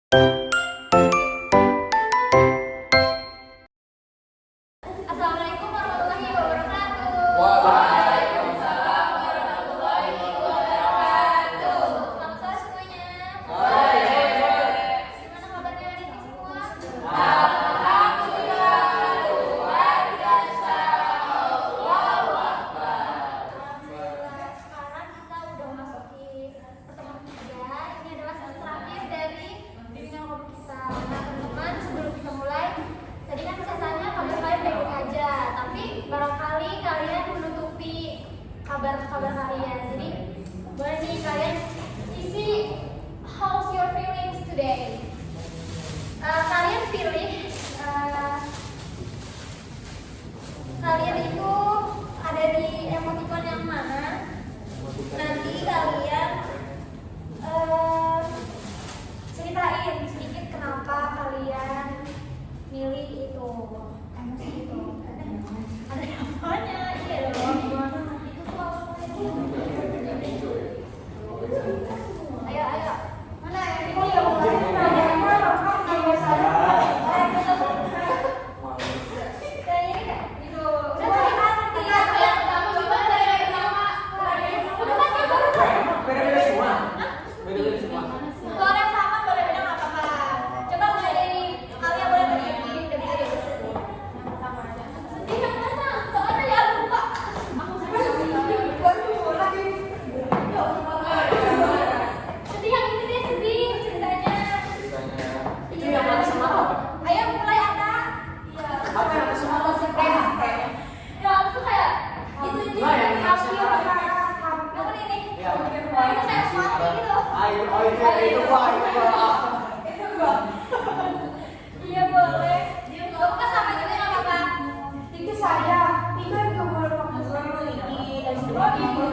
Assalamualaikum warahmatullahi wabarakatuh. Waalaikumsalam warahmatullahi wabarakatuh. Selamat sore semuanya. Sore. Gimana kabarnya hari ini semua? Alhamdulillah, luar biasa. Allahu Akbar. Alhamdulillah. Sekarang kita udah masuki pertemuan ketiga. Ini adalah sesi terakhir dari bimbingan kelompok kita. Nah, teman-teman, sebelum kita mulai, tadi kan sisanya kabar kalian baik-baik aja, tapi barangkali kalian menutupi kabar kalian. Jadi boleh nih kalian isi how's your feelings today. Kalian pilih kalian itu ada di emoticon yang mana. Nanti kalian ceritain sedikit kenapa kalian milih itu emosi itu. Ada apanya? Iya dong. Itu tuh ayo. Mana yang ini yang iya boleh. Kamu kan sama juga nggak apa-apa. Itu saya, itu yang boleh pakai selama ini dan sebagainya.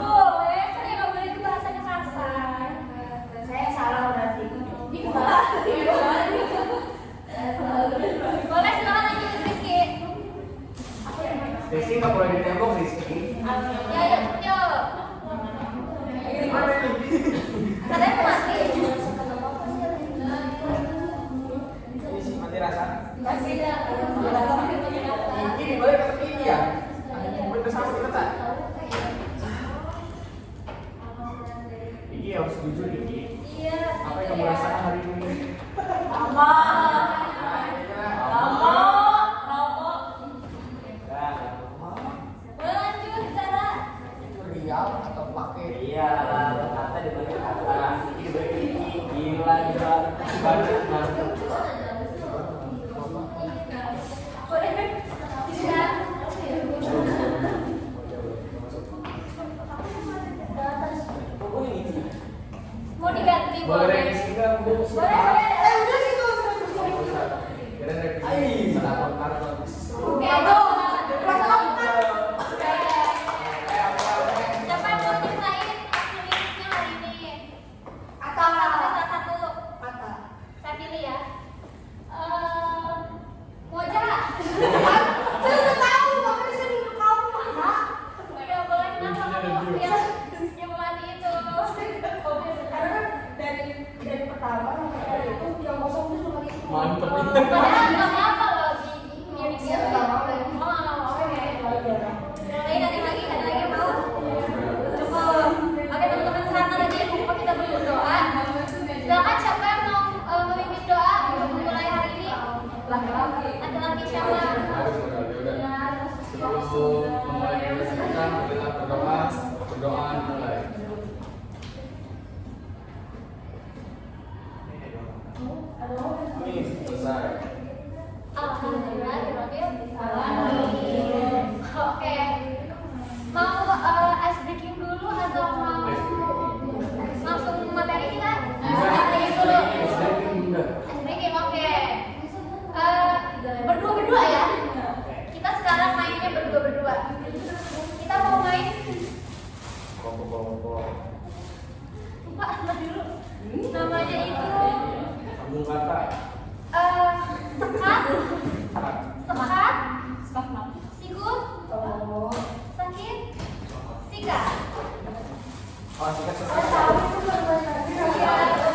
Boleh, kan yang nggak boleh itu bahasanya kasar. Saya salah berarti. Boleh, silakan lanjut Rizky. Rizky nggak boleh ditembok, Rizky. Ya, yuk. Katanya mau mati. Mati rasa. Masih ada. Ini boleh ke tepi ya. Boleh bersama kita tak? Iki harus jujur Iki. Iya. Apa yang kamu rasakan hari ini? Lama. Boleh lanjut bicara. Itu real atau pakai? Iya, kata dibagi kata, ini dibagi gila. Boleh. Bisa. Mau diganti Boleh revisi nggak, Bu? Boleh. Udah sih tuh. Kira revisi. Kenapa kartu? Oke, siapa yang mau ceritain aktivitasnya hari ini? Atau Salah satu. kata. Saya pilih ya. Moja. Saya udah tahu, makanya saya dulu kamu mana? Udah boleh kenapa kamu yang mati itu? Karena kan dari pertama sampai hari itu yang kosong itu cuma itu. Mantep. Padahal nggak apa-apa loh mirip Saya gitu. nggak mau. Oh nggak mau. Oke. Mulai ada lagi yang mau? Cukup. Oke teman-teman sekarang lagi kita berdoa. Silakan siapa yang mau memimpin doa untuk memulai hari ini? Laki-laki siapa? Sebelum memulai kita berdoa mulai. Ini selesai. Alhamdulillah, Oke. Mau ice breaking dulu atau mau langsung materi kita? Ice breaking dulu. Ice breaking, oke. Berdua-berdua ya. Kita sekarang mainnya berdua-berdua. Kita mau main. Lupa nama dulu. Namanya itu Sambung kata. sekat, sikut, sakit, sikat. Oh, sikat Saya tahu itu benar-benar. Iya.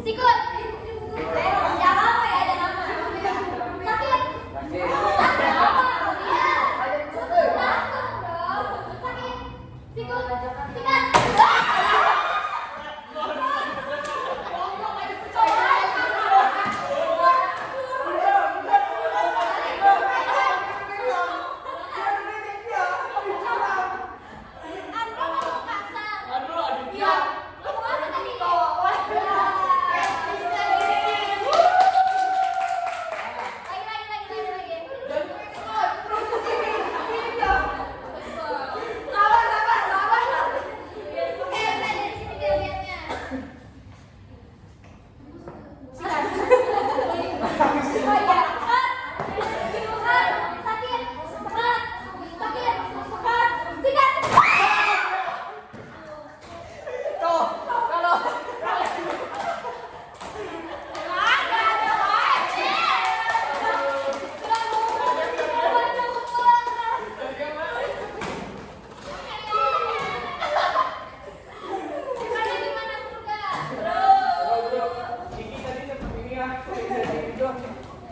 Sikut. Jangan lama ya, jangan lama. Sakit. Sakit. Langsung dong. Sakit. Sikut. Sikat.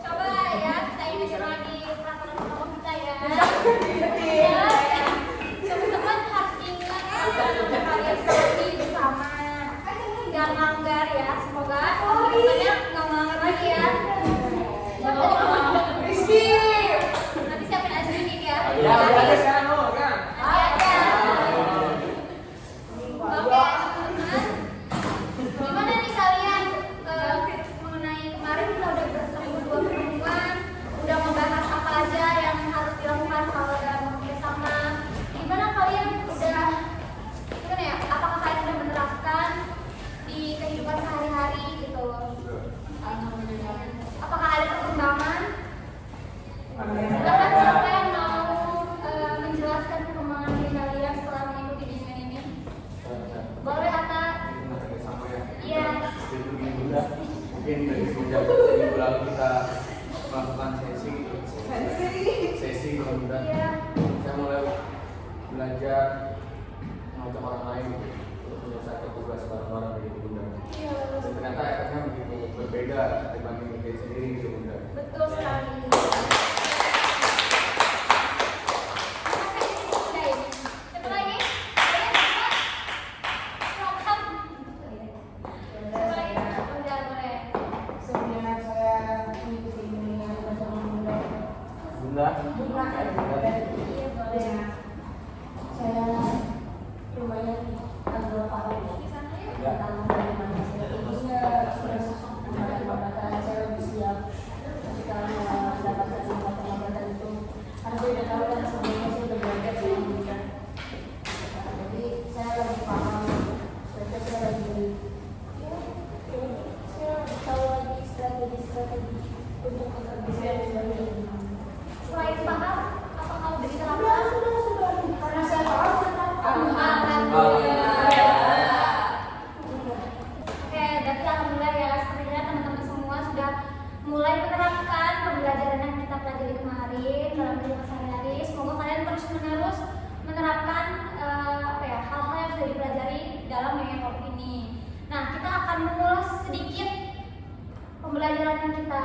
Coba ya, kita ingat lagi peraturan pertama kita ya. Teman-teman harus ingat kalian seperti bersama. Jangan melanggar ya, semoga teman-temannya nggak melanggar lagi ya. Rizky. Nanti siapin aja sedikit ya. Ada sekarang lo kan? Oke, teman-teman. Gimana nih kalian mengenai kemarin kita udah bertemu 2 pertemuan, udah membahas apa aja yang harus dilakukan kalau dalam bekerjasama. Gimana kalian udah, gimana ya? Apakah kalian udah menerapkan di kehidupan sehari-hari gitu? Apakah ada perkembangan? Silakan siapa yang mau menjelaskan perkembangan diri kalian setelah mengikuti bimbingan ini? Boleh Atta? Sama ya. Iya. Itu minggu dah. Mungkin dari semenjak minggu lalu kita melakukan sesi mudah-mudahan Iya. saya mulai belajar mengajak orang lain untuk menyelesaikan tugas bareng-bareng begitu bunda. Iya. Dan ternyata efeknya begitu berbeda dibanding diri sendiri gitu bunda. Betul sekali. Siapa lagi? Siapa lagi? Udah boleh. Sebenarnya saya mengikuti bimbingan bersama Bunda. Bunda. Bunda kan? Iya boleh. Saya lumayan agak paham Di sana ya. tentang bagaimana saya ibunya terus pengobatan saya lebih siap ketika mendapatkan pengobatan itu karena saya udah tahu kan sebelumnya saya udah belajar sama Bunda. Jadi saya lebih paham, saya lagi saya tahu lagi strategi untuk bekerja dari ini. Selain paham, apakah udah diterapkan? Sudah. Karena saya tahu, saya tahu. Alhamdulillah. Oke, berarti alhamdulillah ya, sepertinya teman-teman semua sudah mulai menerapkan pembelajaran yang kita pelajari kemarin dalam kehidupan sehari-hari. Semoga kalian terus-menerus menerapkan hal-hal yang sudah dipelajari dalam mengenai ini. Nah, kita akan mengulas sedikit pembelajaran yang kita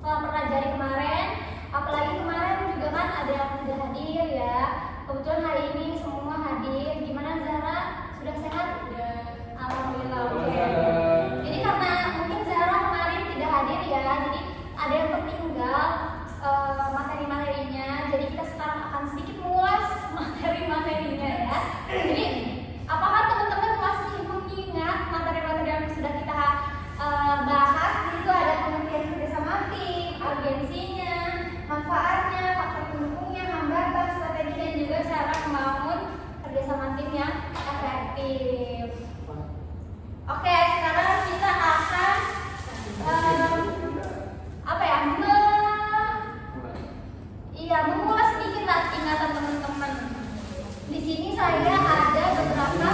telah pelajari kemarin. Apalagi kemarin juga kan ada yang tidak hadir ya. Kebetulan hari ini semua hadir. Gimana Zahra? Sudah sehat? Alhamdulillah. Oke. Jadi karena mungkin Zahra kemarin tidak hadir ya, jadi ada yang tertinggal materi-materinya. Jadi kita sekarang akan sedikit mengulas materi-materinya ya. Jadi apakah teman-teman masih mengingat materi-materi yang sudah kita bahas? Itu ada pengertian kerjasama tim, urgensinya, manfaatnya, faktor pendukungnya, hambatan, strategi dan juga cara membangun kerjasama tim yang efektif. Oke, sekarang kita akan mengulas sedikit lah ingatan teman-teman. Di sini saya ada beberapa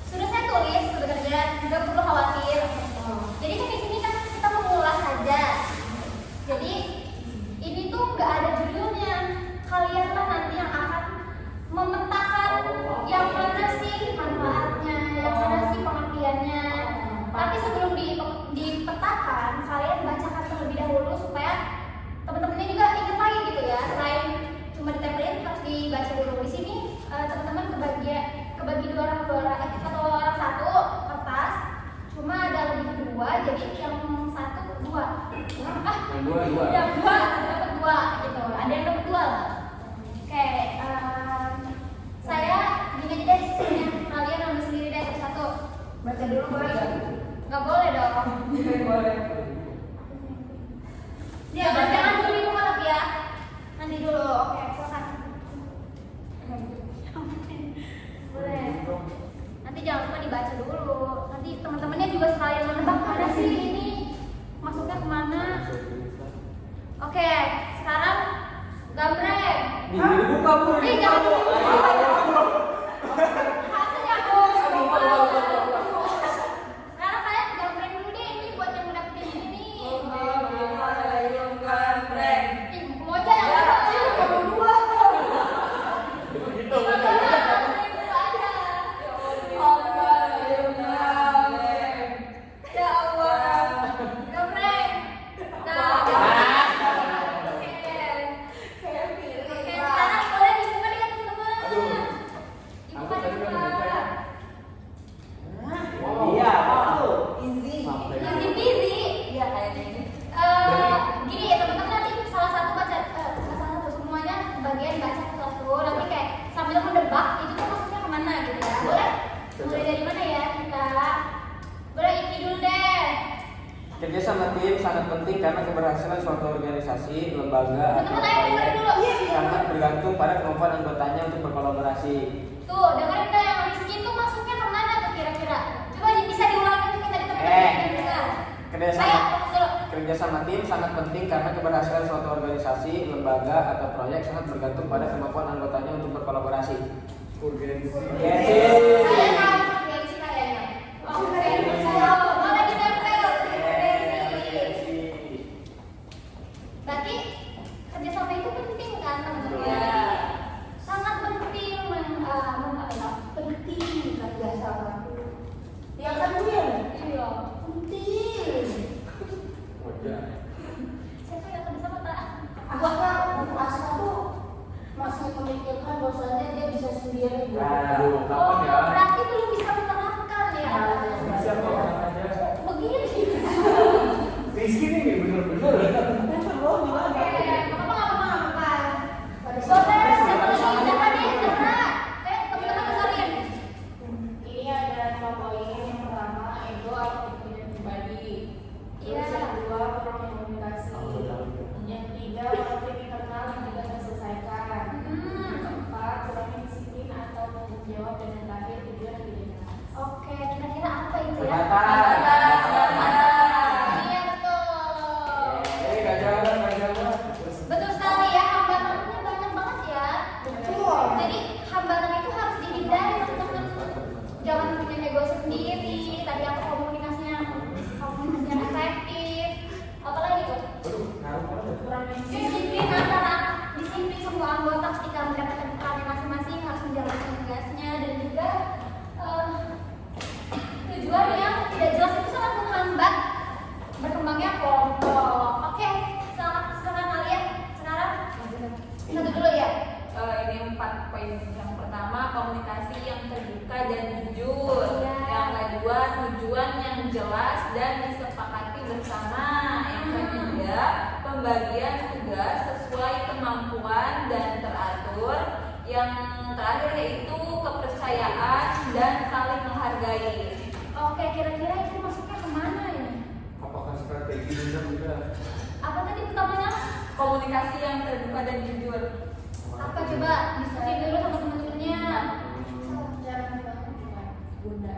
sudah saya tulis sebenarnya, nggak perlu khawatir. Jadi kan di sini kan kita mengulas saja. Jadi ini tuh nggak ada judulnya. Kalianlah nanti yang akan memetakan yang mana sih manfaatnya, yang mana sih pengertiannya ya, selain cuma ditempelin harus dibaca dulu. Di sini teman-teman kebagi dua orang satu kertas, cuma ada lebih dua, jadi yang satu dua. Yang dua. Yang dua dapat dua gitu. Ada yang dapat dua lah. Oke, saya gini aja deh sistemnya. Kalian ambil sendiri deh satu. Baca dulu boleh nggak? Nggak boleh dong. Boleh. Jangan dulu dimuat ya. Nanti dulu. Oke, silakan. Boleh. Nanti jangan lupa dibaca dulu. Nanti teman-temannya juga sekalian menebak mana sih ini masuknya kemana. Oke, sekarang gambreng. Dibuka Bu. Jangan dibuka. Hasilnya sekarang kalian gambreng dulu deh, ini buat yang udah pilih ini nih. Mau aja yang dua. Gitu. Ya Allah. Gambreng. Nah. Oke, sekarang boleh dibuka nih teman-teman. Dibuka, dibuka. Iya, betul. Easy. Easy peasy. Iya kayaknya ini. Gini ya teman-teman, nanti salah satu baca salah satu semuanya bagian baca satu, nanti kayak sambil mendebak itu tuh maksudnya kemana gitu ya. Boleh? Mulai dari mana ya kita? Boleh ini dulu deh. Kerja sama tim sangat penting karena keberhasilan suatu organisasi, lembaga, atau Teman-teman ayo dengerin proyek dulu. sangat bergantung pada kemampuan anggotanya untuk berkolaborasi. Tuh dengerin deh, yang Rizky tuh maksudnya kemana tuh kira-kira? Coba bisa diulangi tuh kita di teman-teman dengar. Kerja sama tim sangat penting karena keberhasilan suatu organisasi, lembaga, atau proyek sangat bergantung pada kemampuan anggotanya untuk berkolaborasi. Urgensi. Saya tahu urgensi kayaknya. Oke, boleh ditempel. Urgensi. Berarti kerjasama itu penting kan teman-teman? Sangat penting penting kerjasama. Ya kan Bu ya? Iya, penting. Wajah. Siapa yang kerjasama tak? Apakah Bu Asma tuh masih memikirkan bahwasanya dia bisa sendiri Bu? Aduh, Oh, kapan ya? berarti belum bisa menerapkan ya. Siapa orangnya? Begini. Rizky nih bener-bener. Oke, apa-apa. Saudara, siapa lagi? Siapa nih? Teman-teman dengerin. Ini ada 5 poin. Yang pertama, ego atau kepentingan pribadi. Terus yang kedua, kurang komunikasi. Yang ketiga, konflik internal yang tidak terselesaikan. Yang keempat, kurangnya disiplin atau tanggung jawab. Dan yang terakhir, tujuan yang tidak jelas. Oke, kira-kira apa itu ya? Hambatan. Iya betul. Gak jalan. Betul sekali ya, hambatannya banyak banget ya. Betul. Jadi hambatan itu harus dihindari teman-teman. Jangan punya ego sendiri. Tadi apa komunikasinya efektif. Apalagi tuh? Disiplin disiplin semua anggota ketika mendapatkan perannya masing-masing harus menjalankan tugasnya, dan juga tujuan yang tidak jelas itu sangat menghambat berkembangnya kelompok. Oke, sekarang kalian satu dulu ya. Ini 4 poin. Yang pertama, komunikasi yang terbuka dan jujur. Iya. Yang kedua, tujuan yang jelas dan disepakati bersama. Yang ketiga, pembagian tugas sesuai kemampuan dan teratur. Yang terakhir yaitu kepercayaan dan saling menghargai. Oke, kira-kira itu masuknya kemana ya? Apakah strategi juga? Apa tadi pertamanya? Komunikasi yang terbuka dan jujur. Apa coba diskusi dulu sama teman-temannya. Jarang banget cuma Bunda.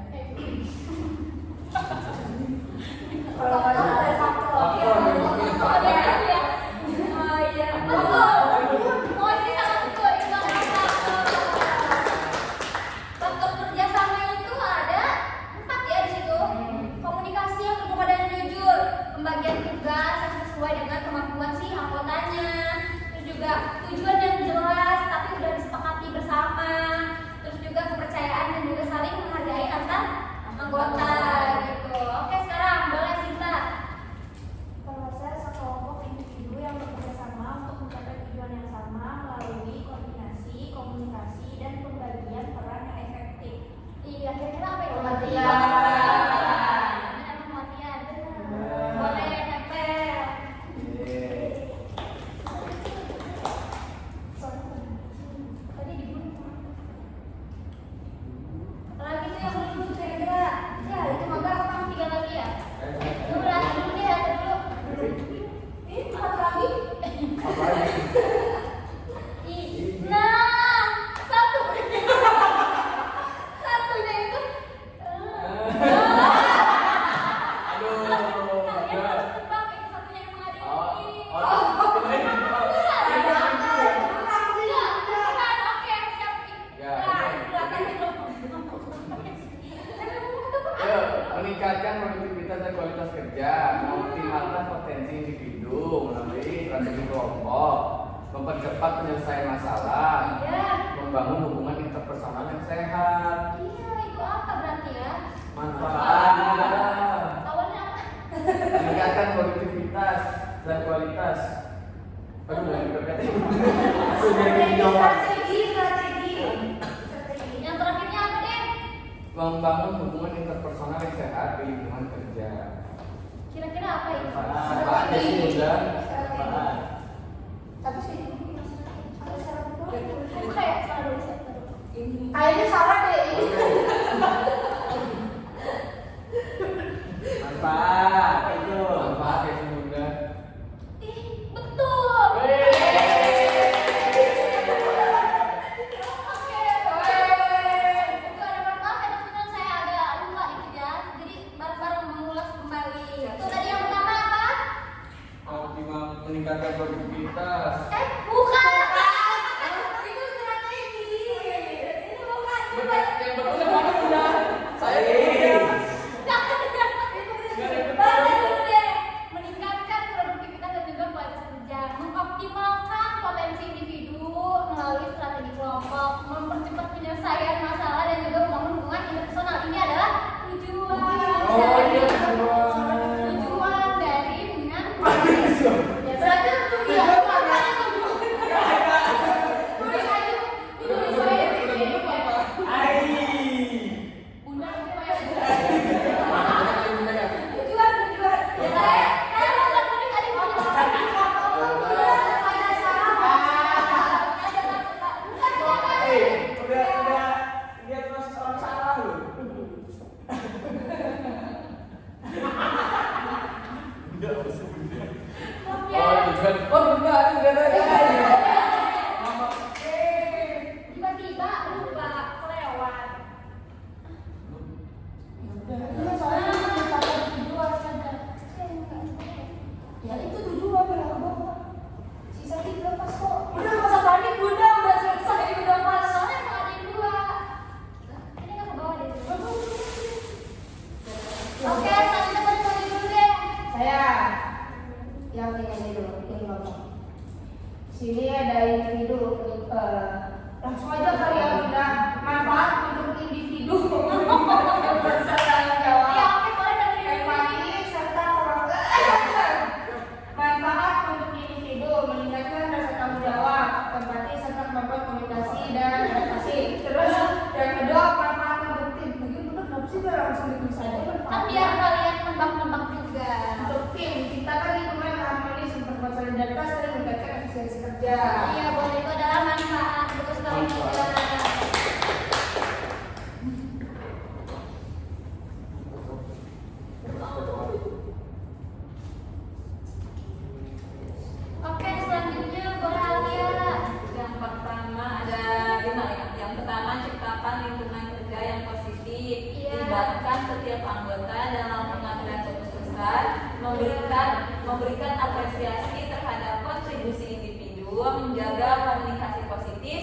Kalau nggak ada faktor. Oh iya. Oh iya. Betul. Oh ini sangat betul. Itu sangat betul. Faktor kerjasama itu ada 4 ya di situ. Komunikasi yang terbuka dan jujur, pembagian tugas yang sesuai dengan kemampuan si anggotanya, terus juga tujuan yang jelas tapi udah disepakati bersama, Ayo, meningkatkan produktivitas dan kualitas kerja, mengoptimalkan potensi individu melalui strategi kelompok, mempercepat penyelesaian masalah, Iya. membangun hubungan interpersonal yang sehat, Iya, itu apa berarti ya? manfaat, Awalnya apa? meningkatkan produktivitas dan kualitas. Aduh, nggak diperhati. Sudah dijawab. Strategi. Yang terakhirnya apa deh? Membangun hubungan interpersonal yang sehat di lingkungan kerja. Kira-kira apa itu? Manfaat ya sih udah. Manfaat. Tapi sih ada syarat dulu. Kayak selalu saya Kayaknya salah deh ini. Manfaat itu. Manfaat ya sih udah. Ih, betul. Oke, itu ada manfaat ya, teman-teman. Saya agak lupa dikit ya. Jadi bareng-bareng mengulas kembali. Itu tadi yang pertama apa? Optimal meningkatkan produktivitas. Bukan. Itu strategi. Ini bukan. Yang betul yang mana udah? Saya udah. Baca dulu deh. Meningkatkan produktivitas dan juga kualitas kerja, mengoptimalkan potensi individu melalui strategi kelompok, mempercepat penyelesaian masalah dan juga membangun hubungan interpersonal. Ini adalah tujuan. Oh iya, tujuan. Tujuan dari dengan Ya berarti itu dia mana? tulis aja. Tulis saya di sini. Bunda supaya tujuan. Ya, saya bukan tulis tadi Udah lihat proses orang salah loh. Oh tujuan. Oh benar, udah ada. Tiba-tiba lupa kelewat. Iya soalnya menetapkan tujuan sadar. Ya itu tujuan yang ke bawah. Sisa tiga pas kok. Udah masa tadi bunda udah selesai udah pas. Soalnya emang ada yang dua. Ini nggak ke bawah deh. Oke, selanjutnya balik dulu deh. Saya yang ini dulu, yang ngomong. Sini ada individu, langsung aja kali ya bunda. Manfaat untuk individu. Bertanggung jawab. Ya, oke, boleh dengerin dulu ini. Empati serta orang manfaat untuk individu meningkatkan rasa tanggung jawab, empati serta kemampuan komunikasi dan adaptasi. Terus yang kedua manfaat untuk tim. Mungkin bener kenapa sih nggak langsung ditulis aja Kan manfaat biar kalian nembak-nembak juga. untuk tim. Kita kan lingkungan harmonis memperkuat solidaritas dan meningkatkan efisiensi kerja. Iya, boleh, itu adalah manfaat. Betul sekali juga. Oke, selanjutnya boleh Alia. Yang pertama ada 5 ya. Yang pertama ciptakan lingkungan kerja yang positif. Iya. Libatkan setiap anggota dalam pengambilan keputusan, memberikan apresiasi terhadap kontribusi individu, menjaga komunikasi positif,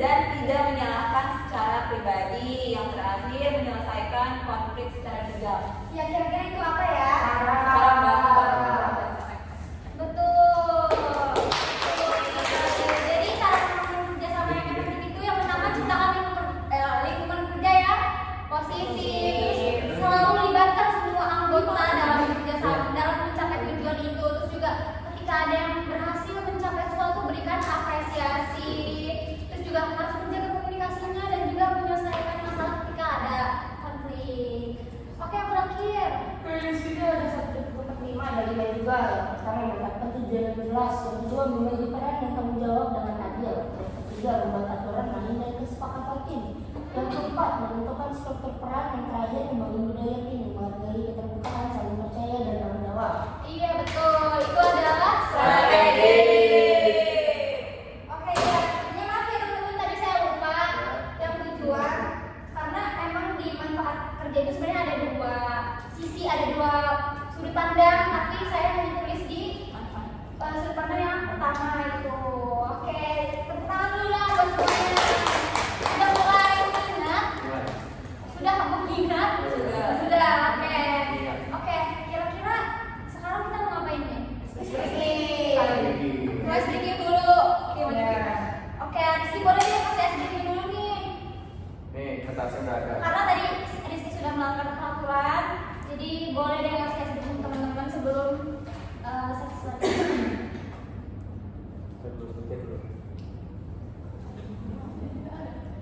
dan tidak menyalahkan secara pribadi. Yang terakhir menyelesaikan konflik secara bijak. Ya, kira-kira itu apa ya? Cara membangun bareng-bareng. Betul. Jadi cara membangun kerjasama yang efektif itu yang pertama ciptakan lingkungan kerja yang positif. Selalu libatkan semua anggota dalam kerjasama dalam mencapai tujuan itu. Terus juga ketika ada yang berhasil mencapai sesuatu berikan apresiasi. Terus juga harus menjaga komunikasinya dan juga menyelesaikan masalah ketika ada konflik. Oke, yang terakhir. Di sini ada 1,5 ada 5 juga. Yang pertama menetapkan tujuan yang jelas. Yang kedua membagi peran dan tanggung jawab dengan adil. Yang ketiga membuat aturan main dan kesepakatan tim. Yang keempat menentukan struktur peran. Yang terakhir membangun budaya tim, menghargai keterbukaan, saling percaya dan tanggung jawab. Iya betul, itu adalah Strategi. Oke ya, ini maaf ya teman-teman tadi saya lupa yang tujuan karena emang di manfaat kerja itu sebenarnya ada dua sisi, ada dua sudut pandang, tapi saya hanya tulis di sudut pandang yang pertama itu. Oke, tepuk tangan dulu lah buat semuanya. Kita mulai. kertasnya udah ada. Karena tadi Rizky sudah melakukan peraturan, jadi boleh deh kasih dulu teman-teman sebelum selesai.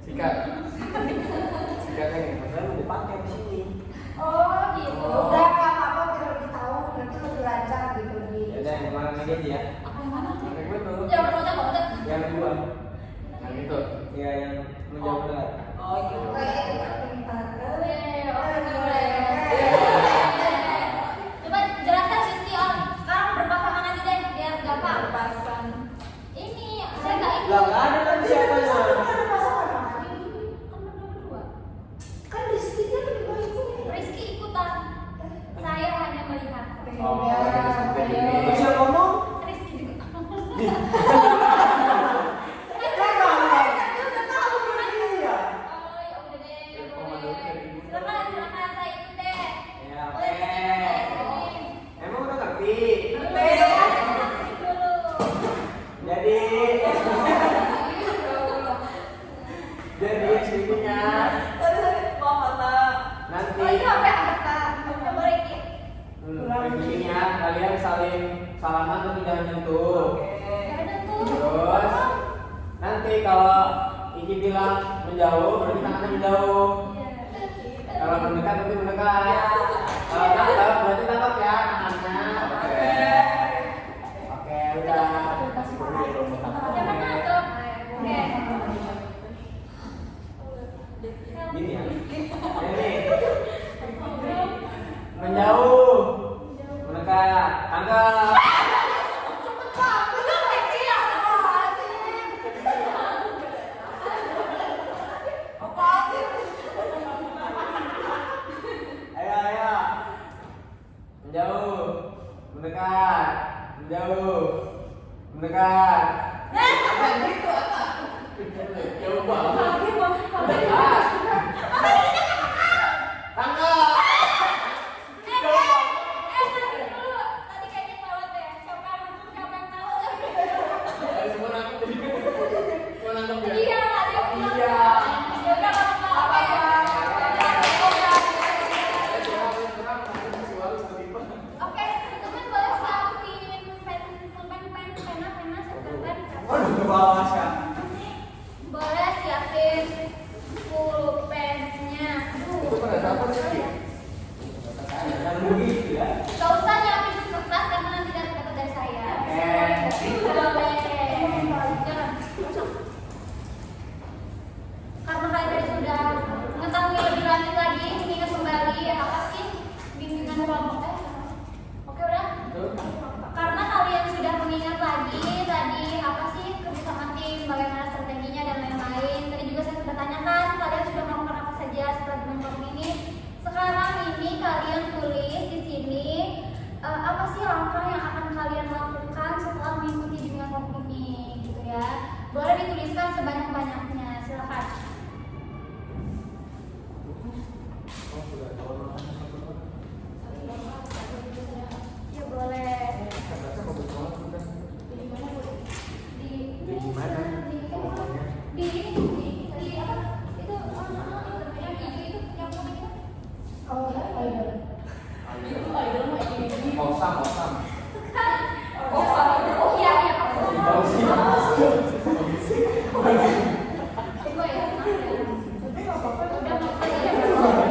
Sikat. Sikatnya nih. Padahal udah dipakai di sini. Oh gitu. Udah nggak apa-apa, kita lebih tahu nanti lebih lancar gitu di. Ya udah, yang mana lagi aja ya? Apa yang mana? Yang gue tuh. Jangan berotak berotak. Yang kedua. Yang itu. Ya yang menjawab benar. Oh iya. Coba jelaskan Rizky Om. Sekarang berpasangan aja deh biar gampang. Berpasan. Ini saya nggak ikut. Lah nggak ada kan siapa Kan yang ada pasangan Mak. Kan berdua. Kan Rizky dia lebih baik punya. Rizky ikutan. Saya hanya melihat. Oh, ya, seperti ini. Terus yang ngomong? Rizky juga. Iya. Oh ya udah deh. Ya, Boleh. komandonya dari ibu. Silakan saya ikut deh. Ya Boleh oke. Rizky, Emang udah ngerti? Asik dulu. Jadi skripsinya nanti Oh itu apa harta? Coba Rizky. skripsinya kalian saling salaman tapi jangan nyentuh. Ya udah tuh. Terus nanti kalau Iki bilang menjauh berarti tangannya menjauh. Kalau mendekat berarti mendekat. Kalau tangkap berarti tangkap ya tangannya. Oke, udah. Jangan nangkep. Oke. Gini ya. Ini menjauh, mendekat, tangkap. Ayo, ayo. Menjauh, mendekat, menjauh, mendekat. Jauh banget. Mendekat. Tangkap. Nanti dulu. Tadi kayaknya kelewat deh. Siapa yang tahu? Semua nangkep jadi. Semua nangkep ya. Iya, ada yang bilang. Iya. Ya udah apa-apa. Oke, teman boleh siapin pena, Waduh, ke bawah Sya. boleh siapin pulpennya. Itu pada dapat sih. Yang begitu ya. Gak usah nyiapin kertas karena nanti dapat dari saya. Boleh. Jangan. Karena kalian tadi sudah mengetahui lebih lanjut lagi, mengingat kembali apa sih bimbingan kelompok. Oke udah. Karena kalian sudah mengingat lagi tadi apa sih kerjasama tim, bagaimana strateginya dan lain-lain. Tadi juga saya sudah tanyakan kalian sudah melakukan apa saja setelah kelompok ini. Sekarang ini kalian tulis di sini apa sih langkah yang akan kalian lakukan setelah mengikuti bimbingan kelompok ini, gitu ya. Boleh dituliskan sebanyak-banyaknya. Silakan. Ya boleh. Di mana? Di apa? Itu yang hijau itu yang pokoknya. Oh, idol. Osam. Oh iya iya. Coba ya. Udah mau saya.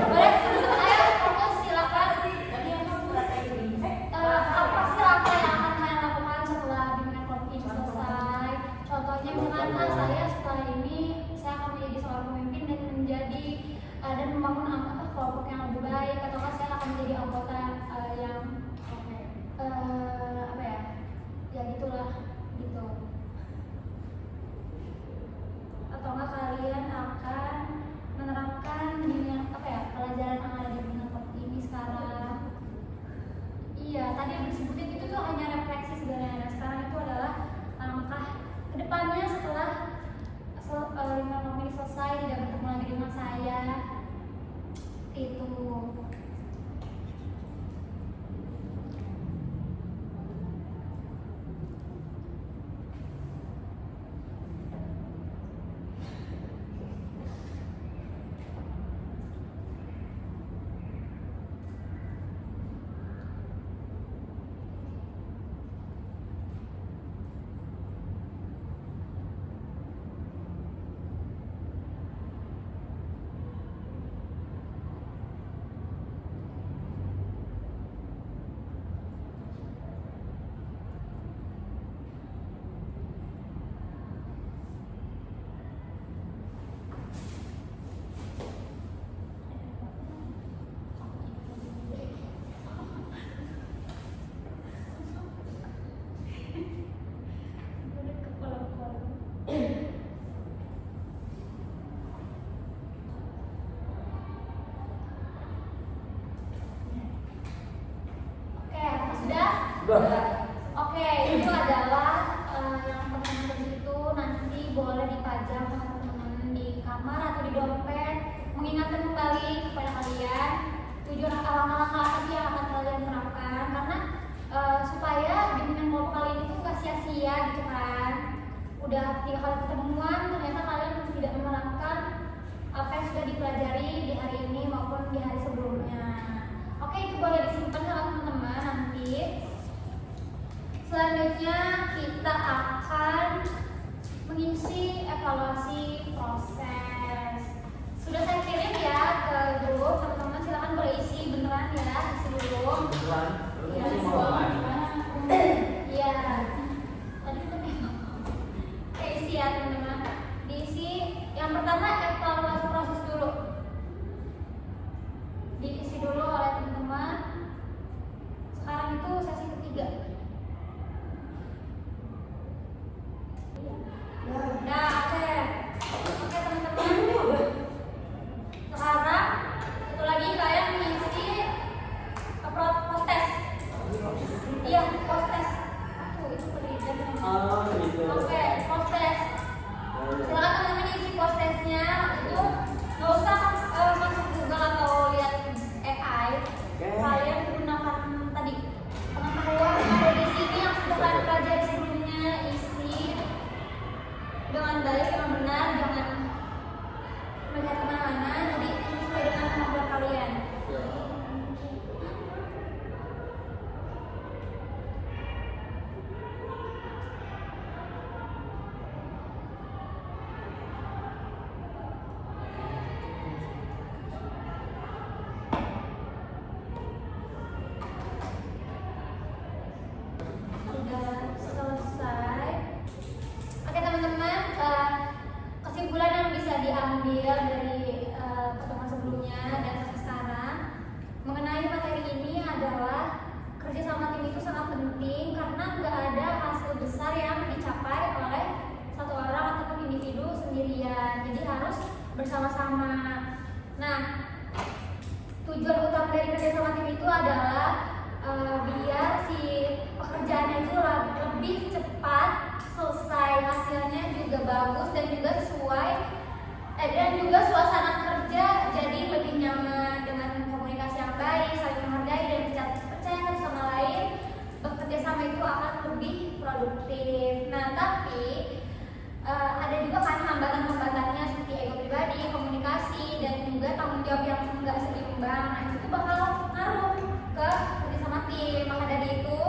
Boleh teman-teman ayo fokus silakan. Apa sih langkah yang akan kalian lakukan setelah bimbingan kelompok ini selesai? Contohnya misalkan saya setelah ini saya akan menjadi seorang pemimpin dan menjadi dan membangun kelompok yang lebih baik, atau saya akan menjadi anggota yang apa ya? Ya gitulah gitu. Atau enggak kalian akan menerapkan bimbingan apa ya? Pelajaran yang ada di bimbingan kelompok ini sekarang. Iya, tadi yang disebutin itu tuh hanya refleksi sebenarnya. Nah, sekarang itu adalah langkah kedepannya setelah bimbingan kelompok ini selesai, tidak bertemu lagi dengan saya. Itu. Oke, itu adalah yang teman-teman itu nanti boleh dipajang sama teman-teman di kamar atau di dompet, mengingatkan kembali kepada kalian tujuan langkah-langkah apa sih yang akan kalian terapkan, karena supaya bimbingan kelompok kalian itu nggak sia-sia gitu kan. Udah 3 kali ketemuan ternyata kalian tidak menerapkan apa yang sudah dipelajari di hari ini maupun di hari sebelumnya. Oke, itu boleh disimpan sama teman-teman nanti. Selanjutnya kita akan mengisi evaluasi proses. Sudah saya kirim ya ke grup, teman-teman silakan boleh isi beneran ya, isi dulu. Beneran? Iya, Terus mau apa? iya. Tadi udah memang. Oke, isi ya teman-teman. Diisi yang pertama evaluasi proses dulu. Diisi dulu oleh teman-teman. Sekarang itu sesi ketiga. Nah, oke. Oke teman-teman. Sekarang satu lagi kalian mengisi post test. Iya, post test. Itu penelitian. Oh, gitu. Oke, post test. Silakan teman-teman isi post testnya itu nggak usah masuk Google atau lihat AI. Kalian gunakan tadi pengetahuan yang ada di sini yang sudah kalian pelajari sebelumnya, isi dengan baik yang benar, jangan melihat kemana-mana. Jadi sesuai dengan kemampuan kalian. Sudah selesai. Oke teman-teman, kesimpulan yang bisa diambil dari pertemuan sebelumnya dan sampai sekarang mengenai materi ini adalah kerjasama tim itu sangat penting karena nggak ada hasil besar yang dicapai oleh satu orang ataupun individu sendirian. Jadi harus bersama-sama. Nah, tujuan utama dari kerjasama tim itu adalah biar si pekerjaannya itu lebih cepat selesai, hasilnya juga bagus dan juga sesuai dan juga suasana kerja jadi lebih nyaman dengan komunikasi yang baik, saling menghargai dan bisa percaya satu sama lain. Bekerja sama itu akan lebih produktif. Nah, tapi ada juga kan hambatan-hambatannya seperti ego pribadi, komunikasi dan juga tanggung jawab yang enggak seimbang. Nah, itu bakal ngaruh ke kerjasama tim. Maka dari itu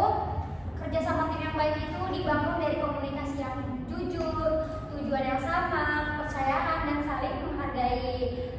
kerjasama tim yang baik itu dibangun dari komunikasi yang jujur, tujuan yang sama, kepercayaan dan saling menghargai.